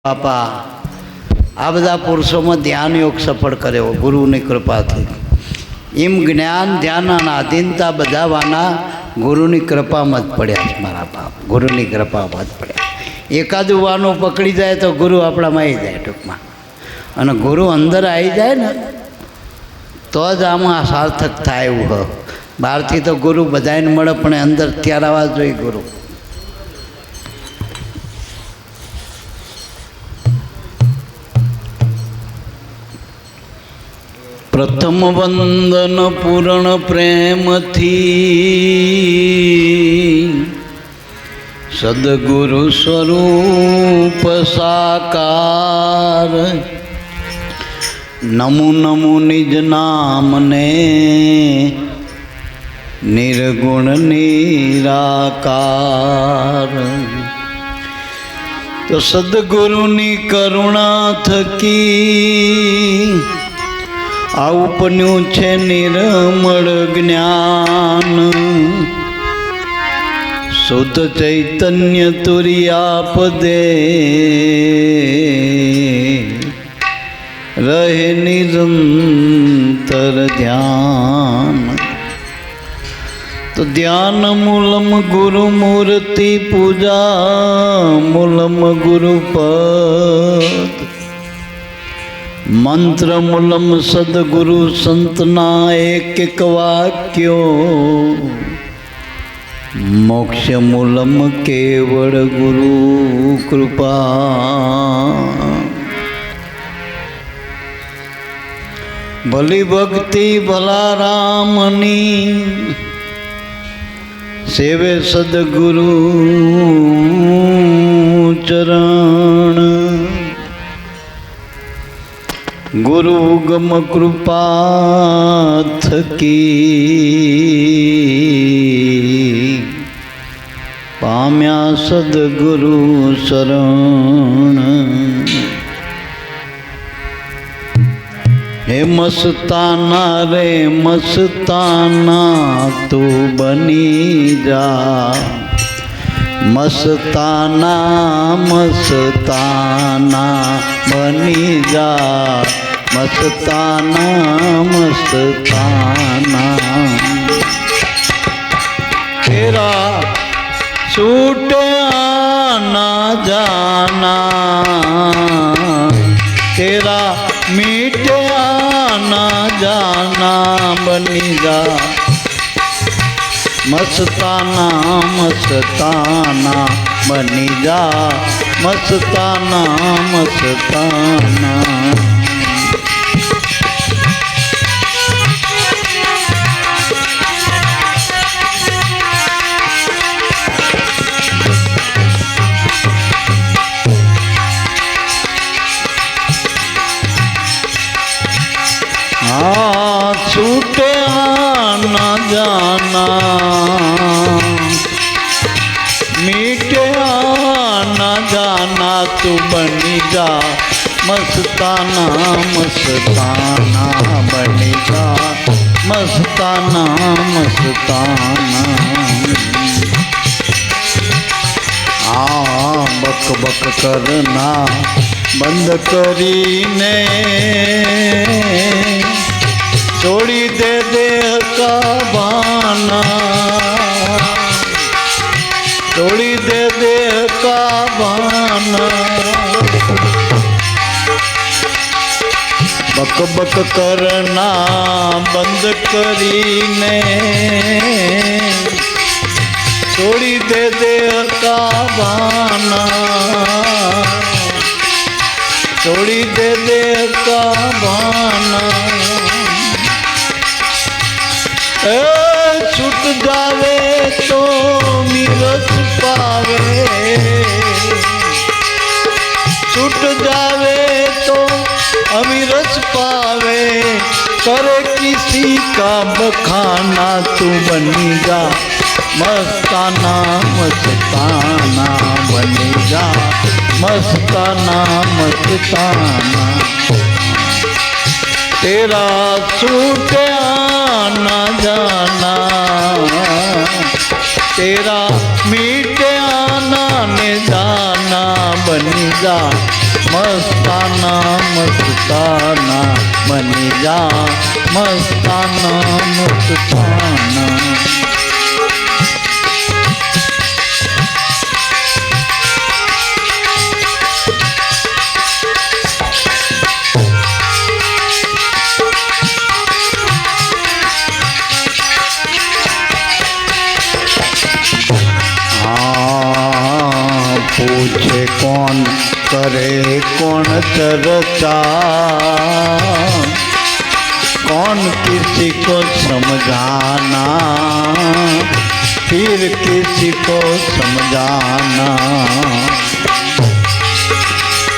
बापा आ बधा पुरुषों में ध्यान योग सफल करे गुरु की कृपा थी। एम ज्ञान ध्यान आधीनता बधावाना गुरु की कृपा मत पड़ा मारा बाप, गुरु की कृपा मत पड़ा। एकादू વાનો पकड़ी जाए तो गुरु अपना में आई जाए टूंक में, और गुरु अंदर आई जाए न तो ज आम सार्थक थाय एवं हो। बहार थी तो गुरु बधाने मळे पण अंदर त्यार आवा जोईए गुरु। प्रथम वंदन पूर्ण प्रेम थी सद्गुरु स्वरूप साकार। नमो नमो निज नाम ने निर्गुण निराकार। तो सद्गुरु नी करुणा थकी आवपन्यू छे निर्मल ज्ञान। शुद्ध चैतन्य तुरिया पदे रहे निरंतर ध्यान। तो ध्यान मूलम गुरु मूर्ति पूजा मूलम गुरु पद। मंत्र मूलम सद्गुरु संतना एक एक वाक्यो। मोक्ष मूलम केवल गुरु कृपा। भली भक्ति भला रामनी सेवे सद्गुरु चरण। गुरु गम कृपा थकी पाम्या सद्गुरु शरण। हे मस्ताना रे मस्ताना तू बनी जा। मस्ताना मस्ताना बनी जा। मस्ताना मस्ताना तेरा छूट आना जाना। तेरा मीट आना जाना बनी जा। मस्ताना मस्ताना बनी जा। मस्ताना मस्ताना। छूटे आना जाना मीटे आना जाना तू बनी जा। मस्ताना मस्ताना बनी जा। मस्ताना मस्ताना। बक बक करना बंद करीने छोड़ी दे देह का बाना। छोड़ी दे देह का बाना। बक बक करना बंद करीने छोड़ी दे देह का बाना। छोड़ी दे देह का बाना। छूट जावे तो मिरस पावे। छूट जावे तो अमीरस पावे। करे किसी का बखाना तू बनी जा। मस्ताना मस्ताना बनी जा। मस्ताना मस्ताना। तेरा छूट आना जाना। तेरा मीटे आना ने जाना बनी जा। मस्ताना मस्ताना बनी जा मस्ताना मस्ताना। पूछे कौन करे कौन चर्चा, कौन किसी को समझाना, फिर किसी को समझाना।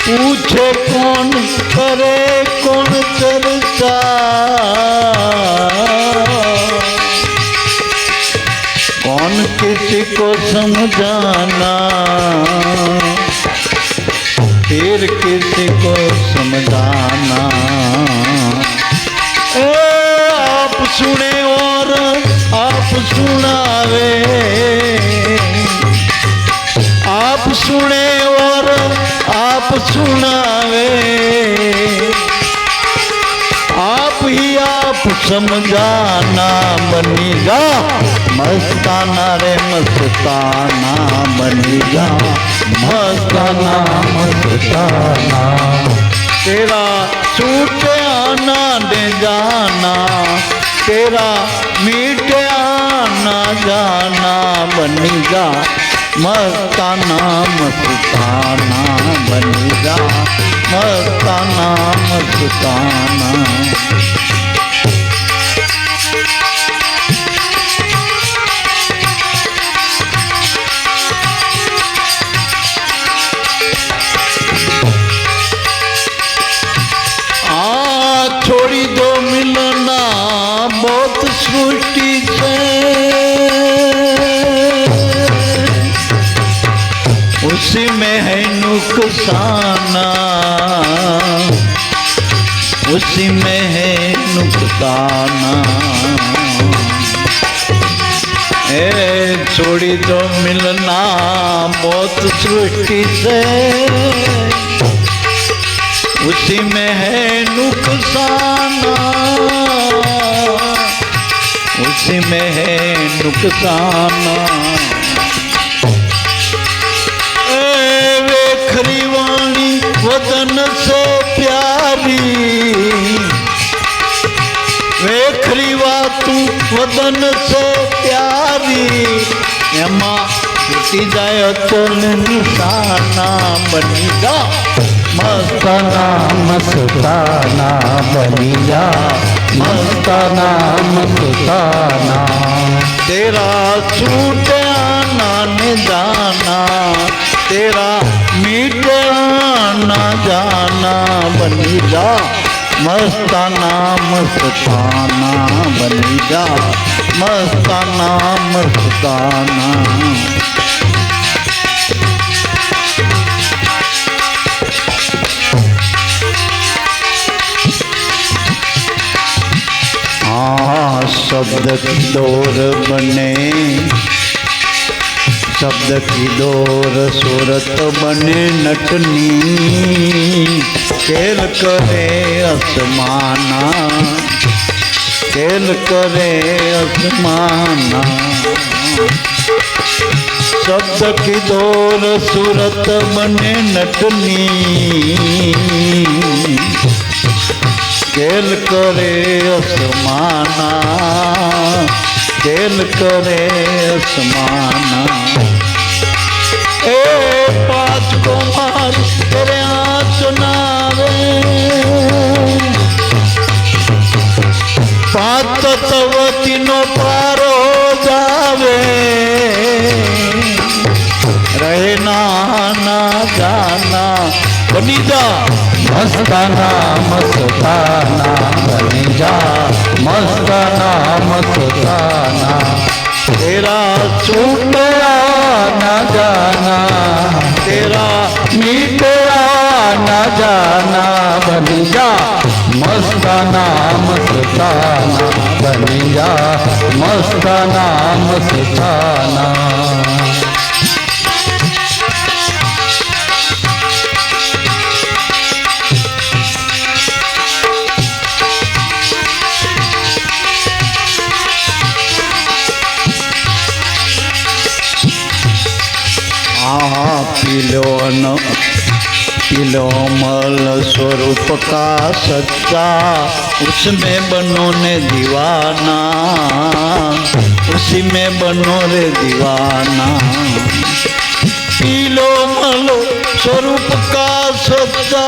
पूछे कौन करे कौन चर्चा, कौन किसी को समझाना, फिर किसी को समझाना। आप सुने और आप सुनावे, आप सुने और आप सुनावे, आप ही आप समझाना। बनी जा मस्ताना रे मस्ताना, बनी जा मस्ताना मस्ताना। तेरा छूटे आना दे जाना, तेरा मीठे आना जाना। बनी जा मस्ताना मस्ताना, बनी जा मस्ताना मस्ताना। छोड़ी दो मिलना बहुत सृष्टि से, उसी में है नुकसाना, उसी में है नुकसाना। छोड़ी दो मिलना बहुत सृष्टि से, उसी में है नुकसाना, उसी में है नुकसाना। वेखरी वाणी वदन से प्यारी, वेखरी वातू वदन से प्यारी, एमा छूटी जाए तो निशाना। बनी जा मस्ताना मस्ताना, बनी जा मस्ताना मस्ताना। तेरा छूटे आना न जाना, तेरा मीठे आना जाना। बनी जा मस्ताना मस्ताना, बनी जा मस्ताना मस्ताना। शब्द की डोर बने, शब्द की डोर सूरत बने नटनी, खेल करे आसमाना, खेल करे आसमाना। शब्द की डोर सूरत बने नटनी, खेल करे आसमाना, खेल करे आसमाना। पाँच कुमार तेरे सुनावे, पाँच तत्व तीनों पारो जावे, रहे ना जाना। बनी जा मस्ताना मस्ताना, बनी जा मस्ताना मस्ताना। तेरा छूटे न जाना, तेरा मीठे न जाना। बनी जा मस्ताना मस्ताना, बनी जा मस्ताना मस्ताना। पी लो मल स्वरूप का सच्चा, उसमें बनो ने दीवाना, उसी में बनो रे दीवाना। पी लो मल स्वरूप का सच्चा,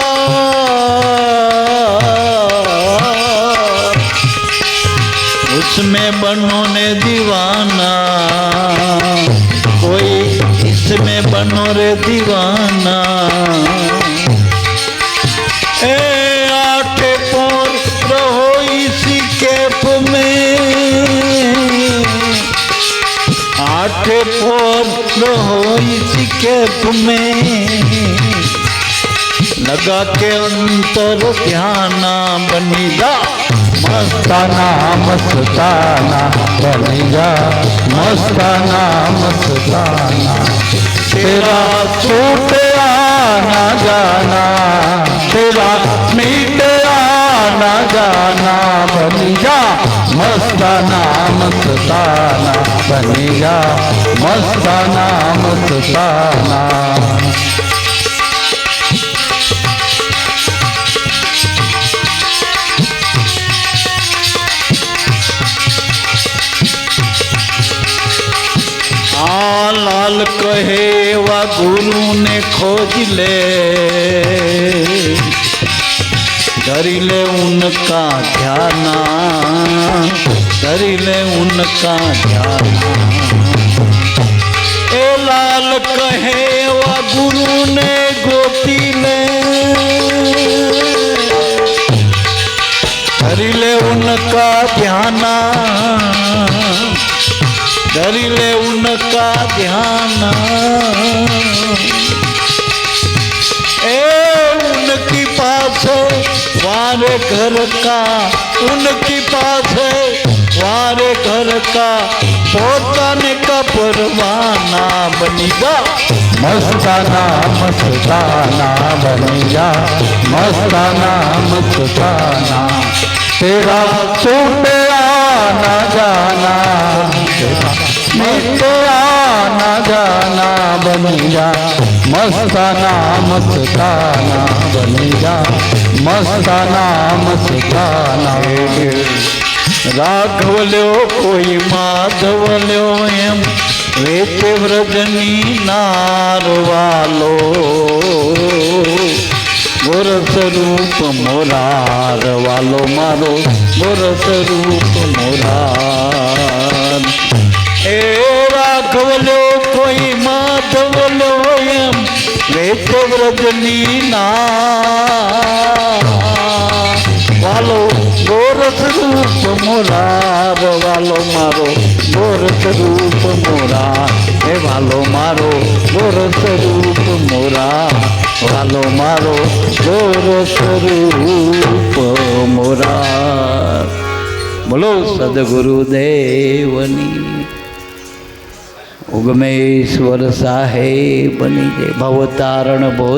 उसमें बनो ने दीवाना, कोई इसमें बनो रे दीवाना। ए आठे पोर रहो इसी कैफ में, आठे पोर रहो इसी कैफ में, लगा के अंतर ध्याना बनी जा मस्ताना मस्ताना बनी जा, मस्ताना मस्ताना। तेरा छूट आना जाना, तेरा मीट आना जाना बनी जा, मस्ताना मस्ताना बनी जा, मस्ताना मस्ताना। लाल कहे वा गुरु ने खोज ले, धरी ले उनका ध्याना, धरी ले उनका ध्याना। ए लाल कहे वा गुरु ने गोपी ले, धरी ले उनका ध्याना, धरी ले उनका ध्यान। ए उनकी पास वारे घर का, उनकी पास वारे घर का पहुँचाने का परवाना बनी जा, मस्ताना मस्ताना बनी जा, मस्ताना मस्ताना। तेरा छूट आना जाना, मीट आना जाना बनी जा, मस्ताना मस्ताना बनी जा, मस्ताना मस्ताना। राघव ल्यो कोई माधव ल्यो एम वेच व्रजनी नार वालो, गोरस रूप मोरार वालो मारो, गोरस रूप मोरार। ए राघव ल्यो कोई माधव ल्यो एम वेच व्रजनी नार वालो, गोरस रूप मोरार वालो मारो, गोरस रूप मोरार। हे वालो मारो गोरस रूप मोरार, वालो मारो गोरस रूप मोरार। बोलो सदगुरुदेवनी उगमेश्वर साहेबनी जय। भवतारण भोज